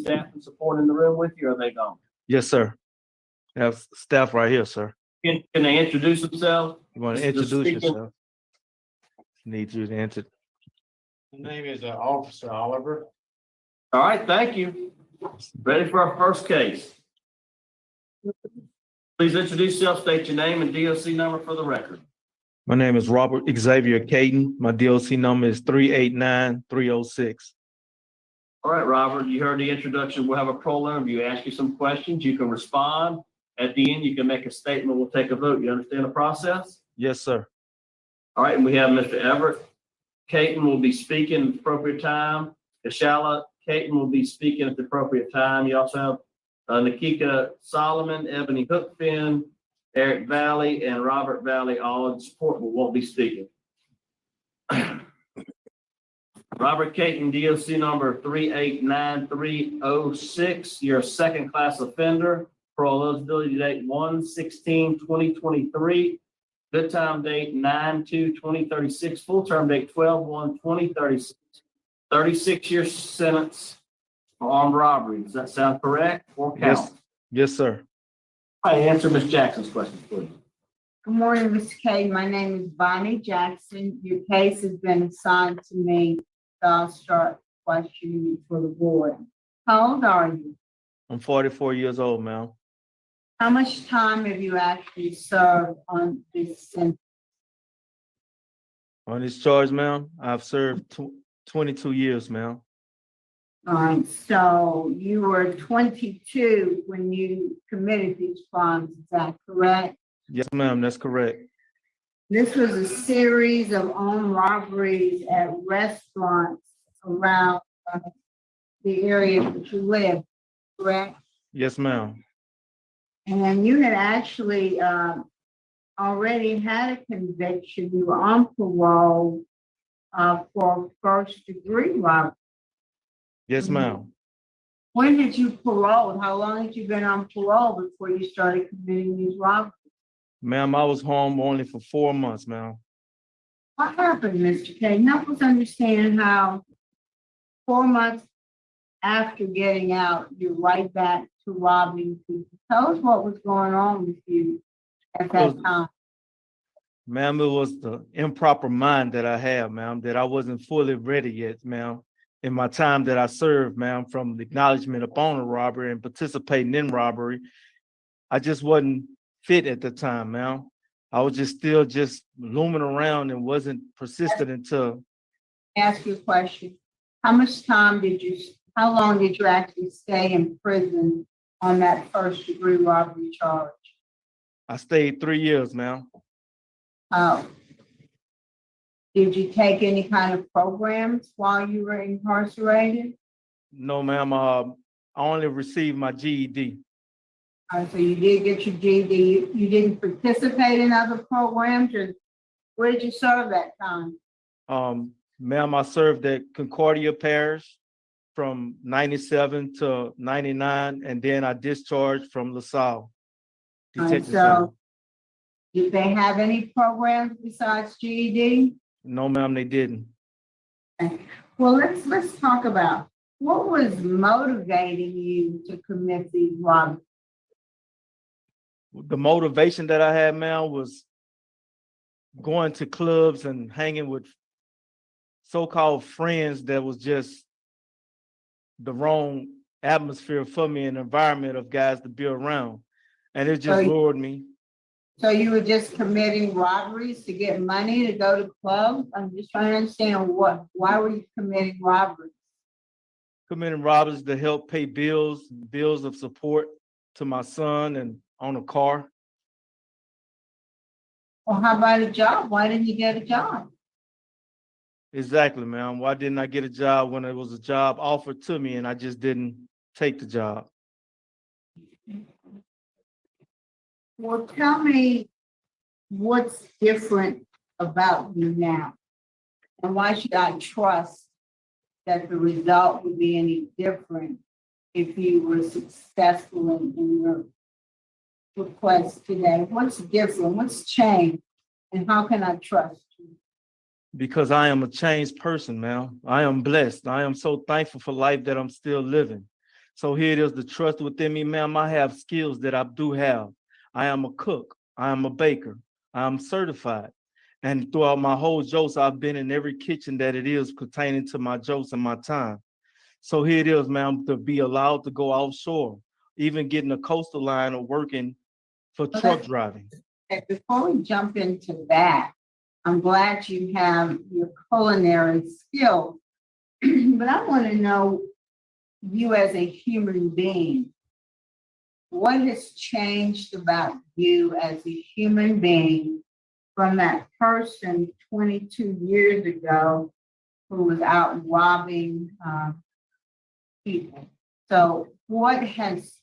staff and support in the room with you, or are they gone? Yes, sir. I have staff right here, sir. Can they introduce themselves? You want to Just introduce speaking. yourself? Need you to enter. My name is Officer Oliver. All right, thank you. Ready for our first case. Please introduce yourself, state your name and DOC number for the record. My name is Robert Xavier Kayton. My DOC number is 389306. All right, Robert, you heard the introduction. We'll have a parole interview. Ask you some questions. You can respond. At the end, you can make a statement. We'll take a vote. You understand the process? Yes, sir. All right, and we have Mr. Everett. Kayton will be speaking at the appropriate time. Kashala Kayton will be speaking at the appropriate time. You also have Nikika Solomon, Ebony Hookfin, Eric Valley, and Robert Valley all in support, but won't be speaking. Robert Kayton, DOC number 389306. You're a second class offender. Parole eligibility date 1/16/2023. Good time date 9/2/2036. Full term date 12/1/2036. 36-year sentence for armed robbery. Does that sound correct? Or count? Yes. Yes, sir. All right, answer Ms. Jackson's question, please. Good morning, Mr. K. My name is Bonnie Jackson. Your case has been assigned to me, so I'll start questioning you for the board. How old are you? I'm 44 years old, ma'am. How much time have you actually served on this sentence? On this charge, ma'am, I've served 22 years, ma'am. All right, so you were 22 when you committed these crimes, is that correct? Yes, ma'am, that's correct. This was a series of armed robberies at restaurants around the area that you live, correct? Yes, ma'am. And you had actually already had a conviction. You were on parole for first-degree robbery. Yes, ma'am. When did you parole? How long had you been on parole before you started committing these robberies? Ma'am, I was home only for 4 months, ma'am. What happened, Mr. K? Help us understand how 4 months after getting out, you're right back to robbing people. Tell us what was going on with you at that time. Ma'am, it was the improper mind that I had, ma'am, that I wasn't fully ready yet, ma'am. In my time that I served, ma'am, from the acknowledgement upon a robbery and participating in robbery, I just wasn't fit at the time, ma'am. I was still looming around and wasn't persistent until. Ask you a question. How long did you actually stay in prison on that first-degree robbery charge? I stayed 3 years, ma'am. Did you take any kind of programs while you were incarcerated? No, ma'am. I only received my GED. So you did get your GED. You didn't participate in other programs, or where did you serve that time? Ma'am, I served at Concordia Parish from 97 to 99, and then I discharged from LaSalle. So did they have any programs besides GED? No, ma'am, they didn't. Okay. Well, let's talk about what was motivating you to commit these robberies. The motivation that I had, ma'am, was going to clubs and hanging with so-called friends that was just the wrong atmosphere for me, an environment of guys to be around. And it just lured me. So you were just committing robberies to get money to go to clubs? I'm just trying to understand why were you committing robberies? Committing robberies to help pay bills of support to my son and on a car. Well, how about a job? Why didn't you get a job? Exactly, ma'am. Why didn't I get a job when it was a job offered to me and I just didn't take the job? Well, tell me what's different about you now, and why should I trust that the result would be any different if you were successful in your request today? What's different? What's changed? And how can I trust you? Because I am a changed person, ma'am. I am blessed. I am so thankful for life that I'm still living. So here it is, the trust within me, ma'am. I have skills that I do have. I am a cook. I am a baker. I am certified. And throughout my whole jokes, I've been in every kitchen that it is pertaining to my jokes and my time. So here it is, ma'am, to be allowed to go offshore, even getting a coastal line or working for Well, truck driving. Before we jump into that, I'm glad you have your culinary skills, but I want to know you as a human being. What has changed about you as a human being from that person 22 years ago who was out robbing people? So, what has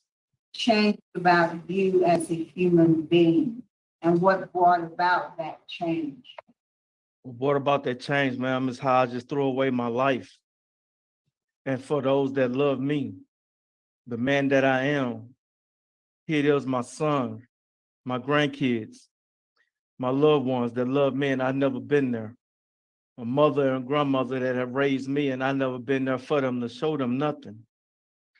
changed about you as a human being, and what brought about that change? What about that change, ma'am, is how I just threw away my life. And for those that love me, the man that I am, here it is, my son, my grandkids, my loved ones that love me, and I've never been there. A mother and grandmother that have raised me, and I never been there for them to show them nothing.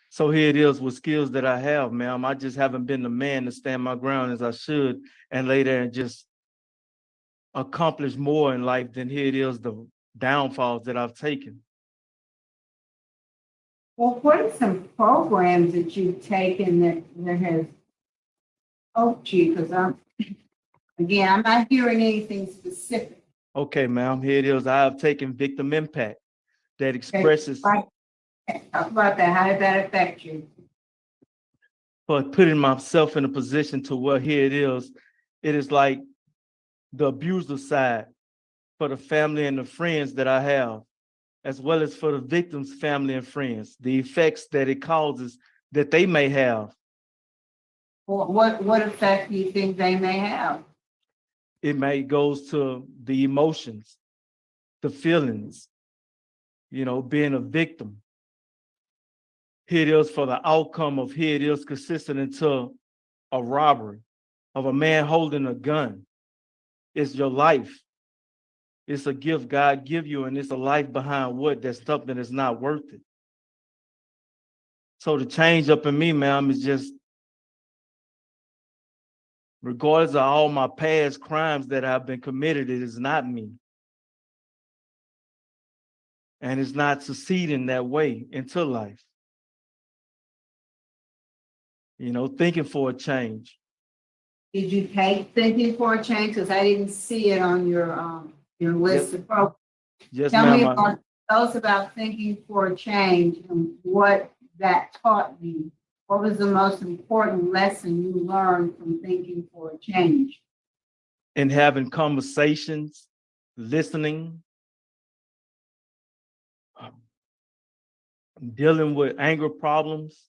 So here it is with skills that I have, ma'am. I just haven't been the man to stand my ground as I should and lay there and just accomplish more in life than here it is the downfalls that I've taken. Well, what are some programs that you've taken that has helped you? Because I'm not hearing anything specific. Okay, ma'am, here it is. I have taken victim impact that expresses Right. Talk about that. How did that affect you? for putting myself in a position to where here it is like the abuser side for the family and the friends that I have, as well as for the victim's family and friends, the effects that it causes that they may have. What effect do you think they may have? It may goes to the emotions, the feelings, being a victim. Here it is for the outcome of here it is consistent into a robbery of a man holding a gun. It's your life. It's a gift God give you, and it's a life behind what that stuff that is not worth it. So the change up in me, ma'am, is just regardless of all my past crimes that have been committed, it is not me. And it's not succeeding that way into life. Thinking for a change. Did you take thinking for a change? Because I didn't see it on your list of programs. Yes, Tell me ma'am. tell us about thinking for a change and what that taught you. What was the most important lesson you learned from thinking for a change? And having conversations, listening, dealing with anger problems,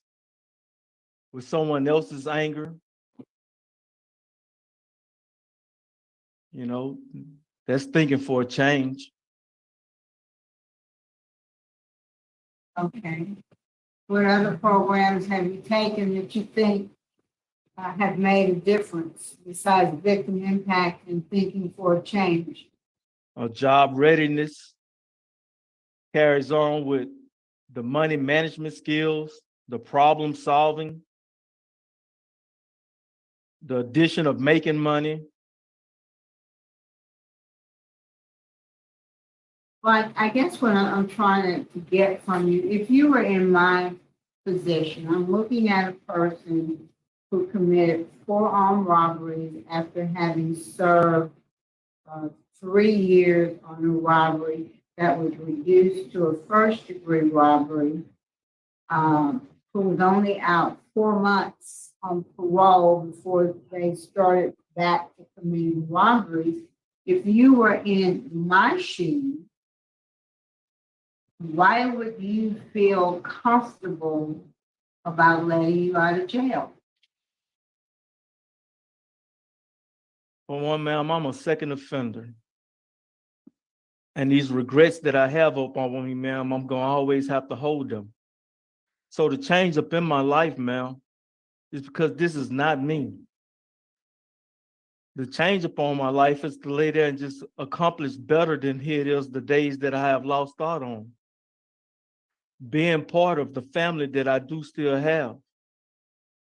with someone else's anger. That's thinking for a change. Okay. What other programs have you taken that you think have made a difference besides victim impact and thinking for a change? Job readiness carries on with the money management skills, the problem solving, the addition of making money. But I guess what I'm trying to get from you, if you were in my position, I'm looking at a person who committed 4 armed robberies after having served 3 years on a robbery that was reduced to a first-degree robbery, who was only out 4 months on parole before they started back to committing robberies. If you were in my shoes, why would you feel comfortable about letting you out of jail? For one, ma'am, I'm a second offender. And these regrets that I have upon me, ma'am, I'm going to always have to hold them. So the change up in my life, ma'am, is because this is not me. The change upon my life is to lay there and just accomplish better than here it is the days that I have lost thought on. being part of the family that I do still have,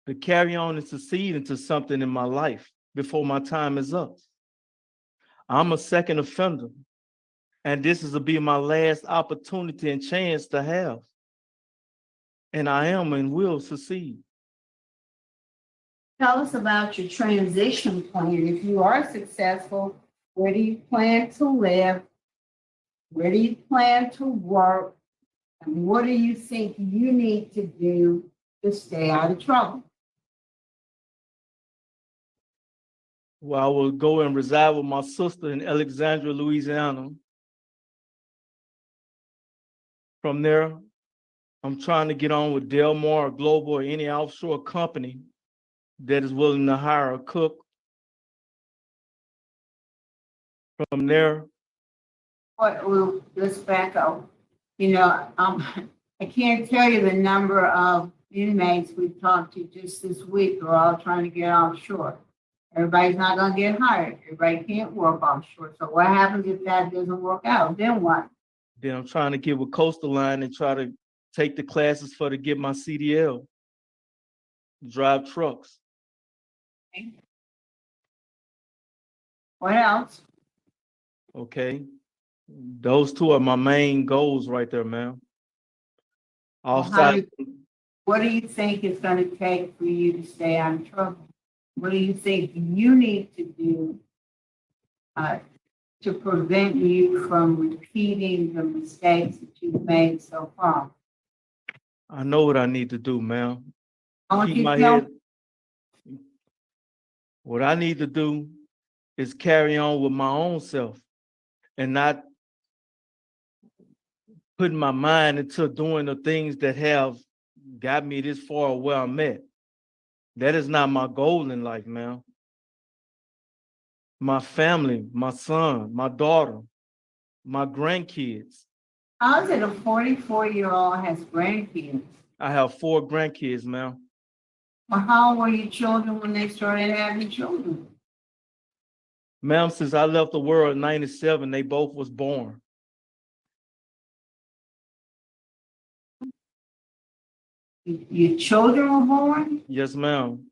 to carry on and succeed into something in my life before my time is up. I'm a second offender, and this is to be my last opportunity and chance to have. And I am and will succeed. Tell us about your transition plan. If you are successful, where do you plan to live? Where do you plan to work? And what do you think you need to do to stay out of trouble? Well, I will go and reside with my sister in Alexandria, Louisiana. From there, I'm trying to get on with Del Mar Global or any offshore company that is willing to hire a cook. From there, Well, let's back up. You know, I can't tell you the number of inmates we've talked to just this week who are all trying to get offshore. Everybody's not gonna get hired. Everybody can't work offshore. So what happens if that doesn't work out? Then what? then I'm trying to get with Coastal Line and try to take the classes to get my CDL, drive trucks. What else? Okay. Those two are my main goals right there, man. Well, Outside, what do you think it's gonna take for you to stay out of trouble? What do you think you need to do to prevent you from repeating the mistakes that you've made so far? I know what I need to do, man. I want Keep you my to tell head. What I need to do is carry on with my own self and not putting my mind into doing the things that have got me this far where I'm at. That is not my goal in life, man. My family, my son, my daughter, my grandkids. how is it a 44-year-old has grandkids? I have 4 grandkids, man. Well, how were your children when they started having children? Ma'am, since I left the world in 97, they both was born. Your children were born, Yes, ma'am.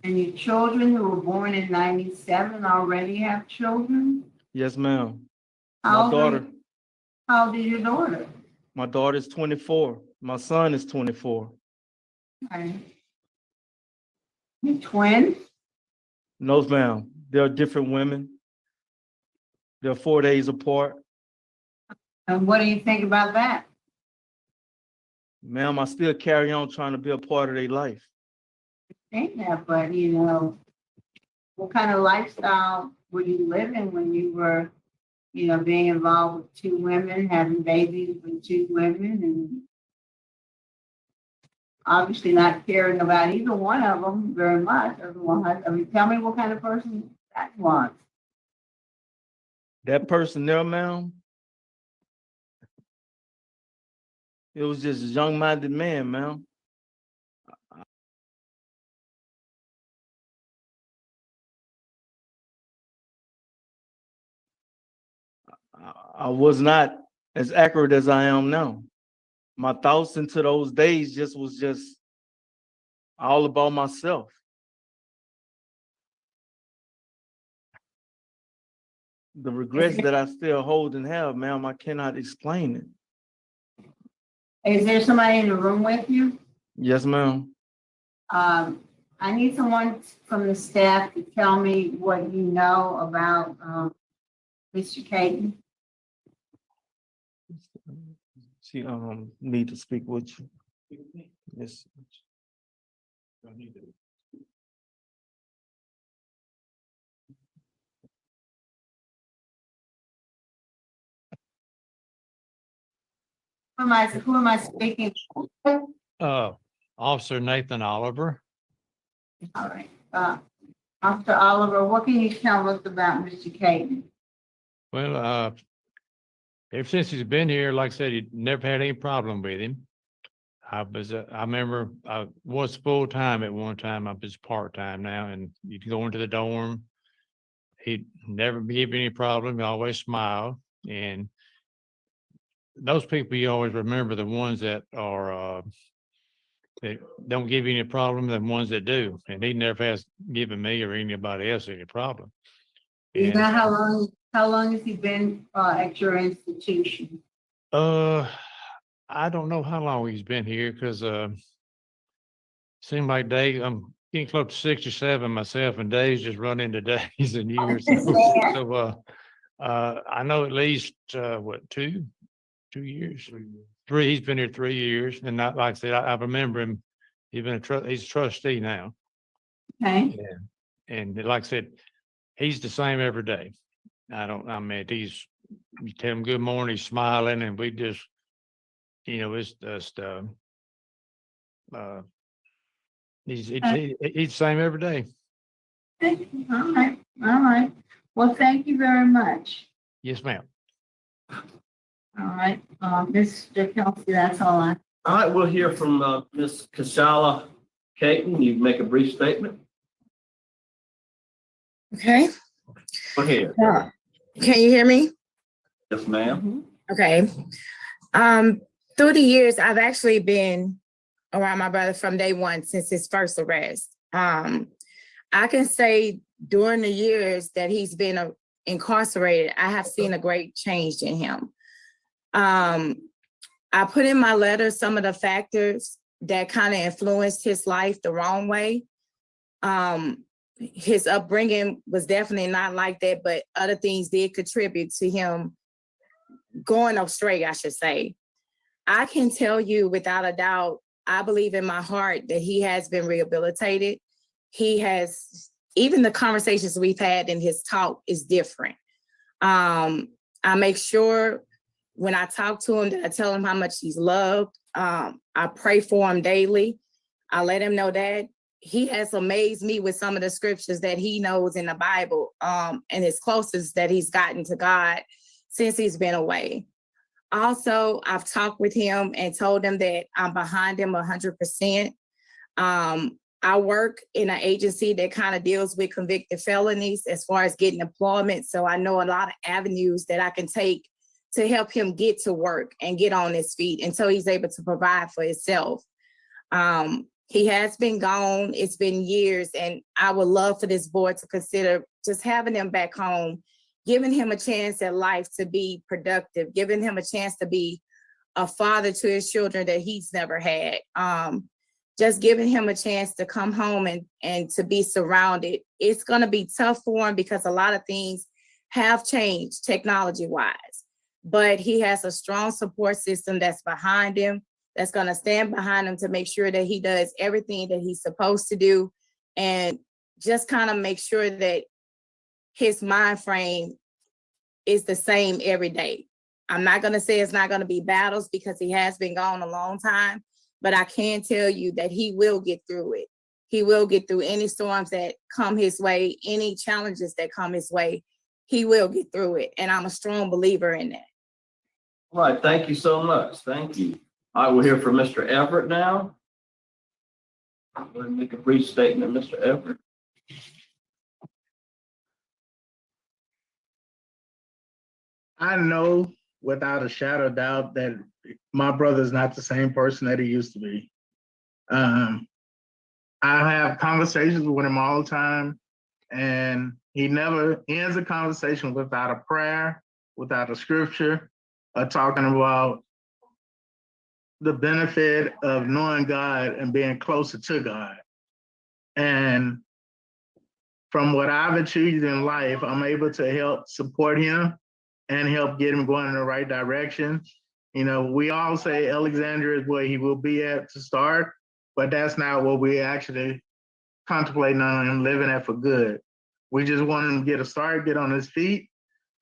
and your children who were born in 97 already have children? Yes, ma'am. How My old are daughter, you- How old is your daughter? my daughter is 24. My son is 24. Okay. Your twins? No, ma'am. They're different women. They're 4 days apart. And what do you think about that? Ma'am, I still carry on trying to be a part of their life. Think that, but you know, what kind of lifestyle were you living when you were, you know, being involved with 2 women, having babies with 2 women, and obviously not caring about either one of them very much? I mean, tell me what kind of person that was. That person there, ma'am, it was just a young-minded man, ma'am. I was not as accurate as I am now. My thoughts into those days was just all about myself. The regrets that I still hold and have, ma'am, I cannot explain it. Is there somebody in the room with you? Yes, ma'am. I need someone from the staff to tell me what you know about Mr. Kayton. She need to speak with you. Yes. Who am I speaking to? Officer Nathan Oliver. All right. Officer Oliver, what can you tell us about Mr. Kayton? Well, ever since he's been here, like I said, he never had any problem with him. I remember I was full-time at one time. I'm just part-time now, and you'd go into the dorm. He'd never give any problem. He always smiled. And those people, you always remember the ones that are, that don't give you any problem than ones that do. And he never has given me or anybody else any problem. You And, know how long has he been, at your institution? I don't know how long he's been here because, seemed like Dave, I'm getting close to 67 myself, and days just run into days and years. So, I know at least, what, 2 years? Three, he's been here 3 years, and not, like I said, I remember him. He's a trustee now. Okay, And like I said, he's the same every day. You tell him good morning, he's smiling, and we just, it's just, he's the same every day. all right, all right. Well, thank you very much. Yes, ma'am. All right, Mr. Kelsey, that's all I. All right, we'll hear from Ms. Kashala Kayton. You make a brief statement. Okay, Go ahead. can you hear me? Yes, ma'am. Okay. Through the years, I've actually been around my brother from day one since his first arrest. I can say during the years that he's been incarcerated, I have seen a great change in him. I put in my letter some of the factors that kind of influenced his life the wrong way. His upbringing was definitely not like that, but other things did contribute to him going astray, I should say. I can tell you without a doubt, I believe in my heart that he has been rehabilitated. He has, even the conversations we've had in his talk is different. I make sure when I talk to him that I tell him how much he's loved. I pray for him daily. I let him know that. He has amazed me with some of the scriptures that he knows in the Bible, and his closest that he's gotten to God since he's been away. Also, I've talked with him and told him that I'm behind him 100%. I work in an agency that kind of deals with convicted felonies as far as getting employment. So I know a lot of avenues that I can take to help him get to work and get on his feet until he's able to provide for himself. He has been gone. It's been years, and I would love for this board to consider just having him back home, giving him a chance at life to be productive, giving him a chance to be a father to his children that he's never had. Just giving him a chance to come home and to be surrounded. It's going to be tough for him because a lot of things have changed technology-wise, but he has a strong support system that's behind him, that's going to stand behind him to make sure that he does everything that he's supposed to do, and just kind of make sure that his mind frame is the same every day. I'm not going to say it's not going to be battles because he has been gone a long time, but I can tell you that he will get through it. He will get through any storms that come his way, any challenges that come his way. He will get through it. And I'm a strong believer in that. All right, thank you so much. Thank you. I will hear from Mr. Everett now. I'm going to make a brief statement, Mr. Everett. I know without a shadow of doubt that my brother is not the same person that he used to be. I have conversations with him all the time, and he never ends a conversation without a prayer, without a scripture, or talking about the benefit of knowing God and being closer to God. And from what I've achieved in life, I'm able to help support him and help get him going in the right direction. You know, we all say Alexandria is where he will be at to start, but that's not what we actually contemplating on him living at for good. We just want him to get a start, get on his feet,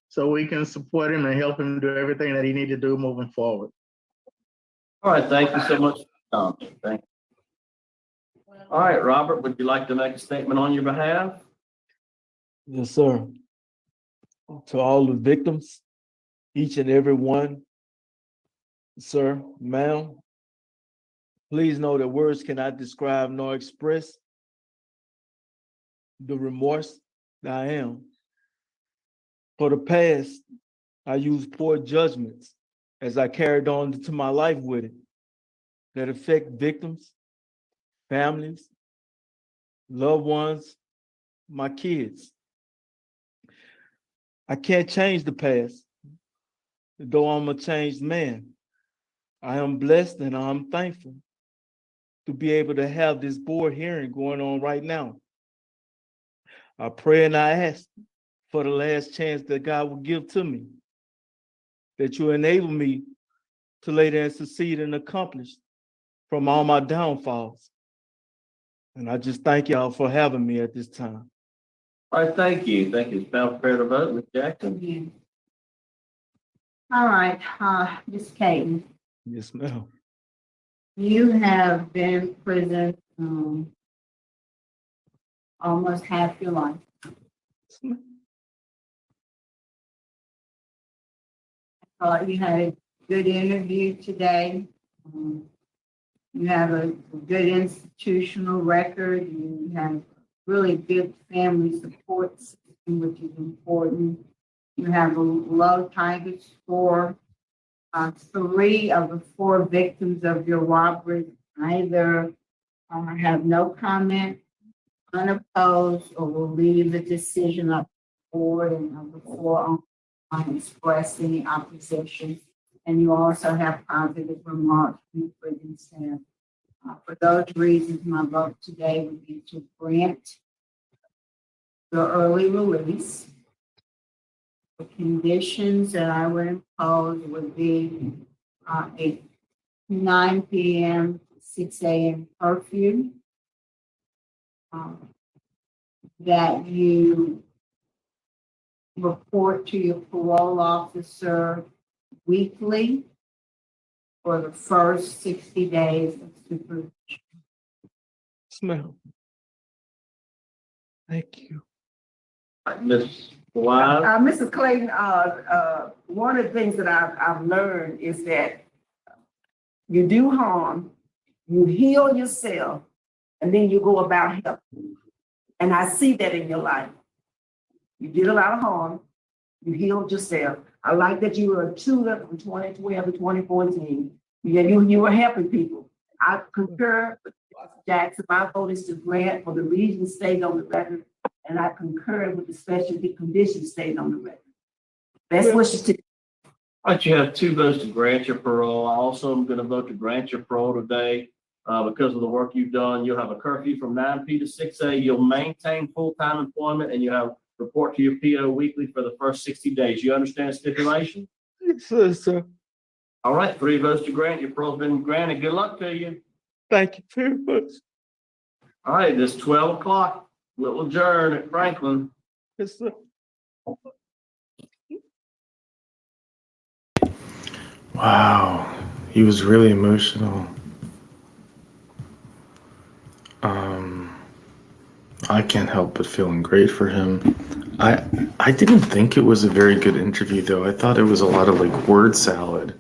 so we can support him and help him do everything that he needs to do moving forward. All right, thank you so much. Thank you. All right, Robert, would you like to make a statement on your behalf? Yes, sir. To all the victims, each and every one, sir, ma'am, please know that words cannot describe nor express the remorse that I am. For the past, I used poor judgments as I carried on into my life with it that affect victims, families, loved ones, my kids. I can't change the past, though I'm a changed man. I am blessed and I'm thankful to be able to have this board hearing going on right now. I pray and I ask for the last chance that God will give to me, that you enable me to later and succeed and accomplish from all my downfalls. And I just thank y'all for having me at this time. All right, thank you. Thank you. It's now prepared to vote. Ms. Jackson? Yeah. All right, Ms. Kayton, Yes, ma'am. you have been in prison, almost half your life. Yes, ma'am. You had a good interview today. You have a good institutional record. You have really good family support system, which is important. You have a low target score. 3 of the 4 victims of your robbery either have no comment, unopposed, or will leave the decision up to the board, and of the 4 express any opposition. And you also have positive remarks from the prison staff. For those reasons, my vote today would be to grant your early release. The conditions that I would impose would be a 9 p.m. to 6 a.m. curfew. That you report to your parole officer weekly for the first 60 days of supervision. Yes, ma'am. Thank you. Ms. Wise? Mrs. Clayton, one of the things that I've learned is that you do harm, you heal yourself, and then you go about helping. And I see that in your life. You did a lot of harm, you healed yourself. I like that you were a tutor from 2012 to 2014. You were helping people. I concur with Jackson. My vote is to grant for the region stated on the record, and I concur with the specialty conditions stated on the record. Best wishes to. All right, you have 2 votes to grant your parole. I also am going to vote to grant your parole today. Because of the work you've done, you'll have a curfew from 9 p to 6 a. You'll maintain full-time employment, and you have report to your PO weekly for the first 60 days. You understand stipulation? Yes, sir. All right, 3 votes to grant. Your parole's been granted. Good luck to you. Thank you very much. All right, it's 12 o'clock. We'll adjourn at Franklin. Yes, sir. Wow, he was really emotional. I can't help but feeling great for him. I didn't think it was a very good interview though. I thought it was a lot of like word salad,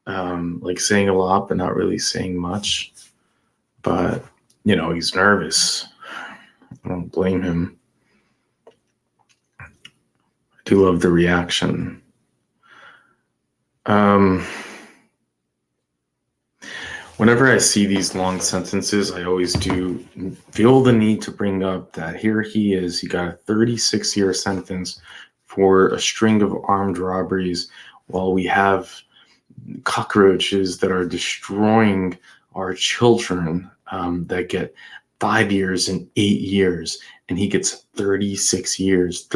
like saying a lot but not really saying much. But you know, he's nervous. I don't blame him. I do love the reaction. Whenever I see these long sentences, I always do feel the need to bring up that here he is. He got a 36-year sentence for a string of armed robberies while we have cockroaches that are destroying our children that get 5 years and 8 years. And he gets 36 years.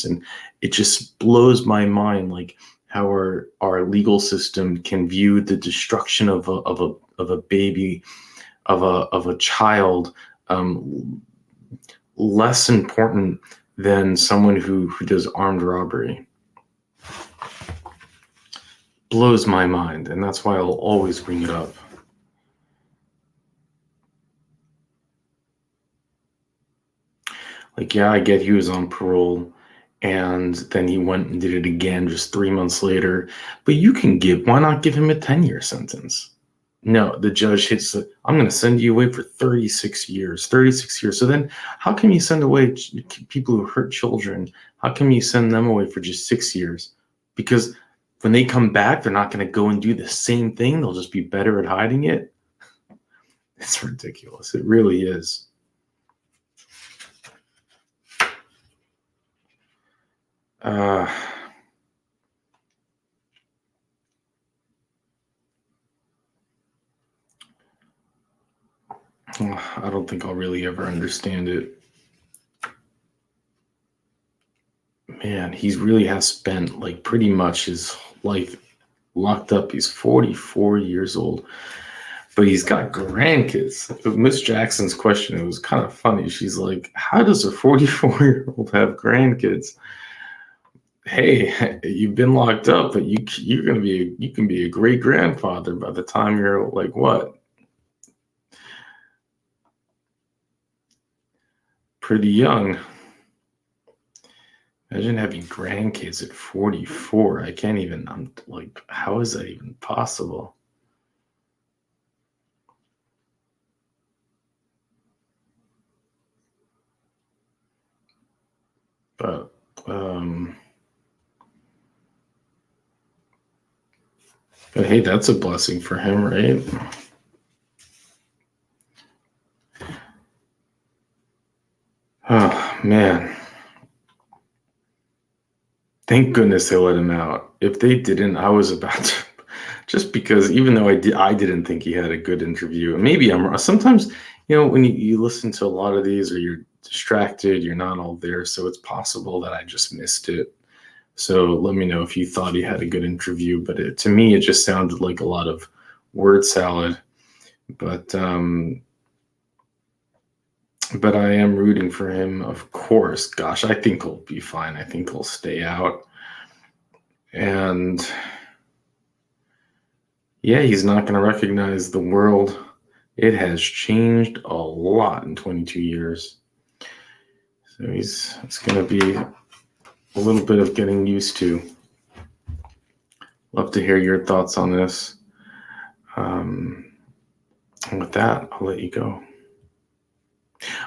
And it just blows my mind, like, how our legal system can view the destruction of a baby, of a child, less important than someone who does armed robbery. Blows my mind, and that's why I'll always bring it up. Like, yeah, I get he was on parole, and then he went and did it again just 3 months later. But why not give him a 10-year sentence? No, the judge hits I'm going to send you away for 36 years. So then how can you send away people who hurt children? How can you send them away for just 6 years? Because when they come back, they're not going to go and do the same thing. They'll just be better at hiding it. It's ridiculous. It really is. I don't think I'll really ever understand it. Man, he really has spent like pretty much his life locked up. He's 44 years old, but he's got grandkids. Miss Jackson's question, it was kind of funny. She's like, how does a 44-year-old have grandkids? Hey, you've been locked up, but you can be a great grandfather by the time you're like what? Pretty young. Imagine having grandkids at 44. I can't even, I'm like, how is that even possible? But, hey, that's a blessing for him, right? Oh, man. Thank goodness they let him out. If they didn't, I was about to, just because even though I didn't think he had a good interview. And maybe I'm wrong. Sometimes, when you listen to a lot of these or you're distracted, you're not all there. So it's possible that I just missed it. So let me know if you thought he had a good interview. But to me, it just sounded like a lot of word salad. But I am rooting for him, of course. Gosh, I think he'll be fine. I think he'll stay out. And yeah, he's not going to recognize the world. It has changed a lot in 22 years. So it's going to be a little bit of getting used to. Love to hear your thoughts on this. And with that, I'll let you go.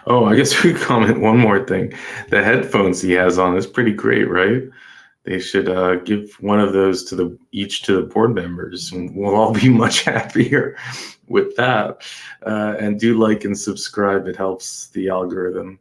Oh, I guess we comment one more thing. The headphones he has on is pretty great, right? They should give one of those each to the board members, and we'll all be much happier with that. And do like and subscribe. It helps the algorithm.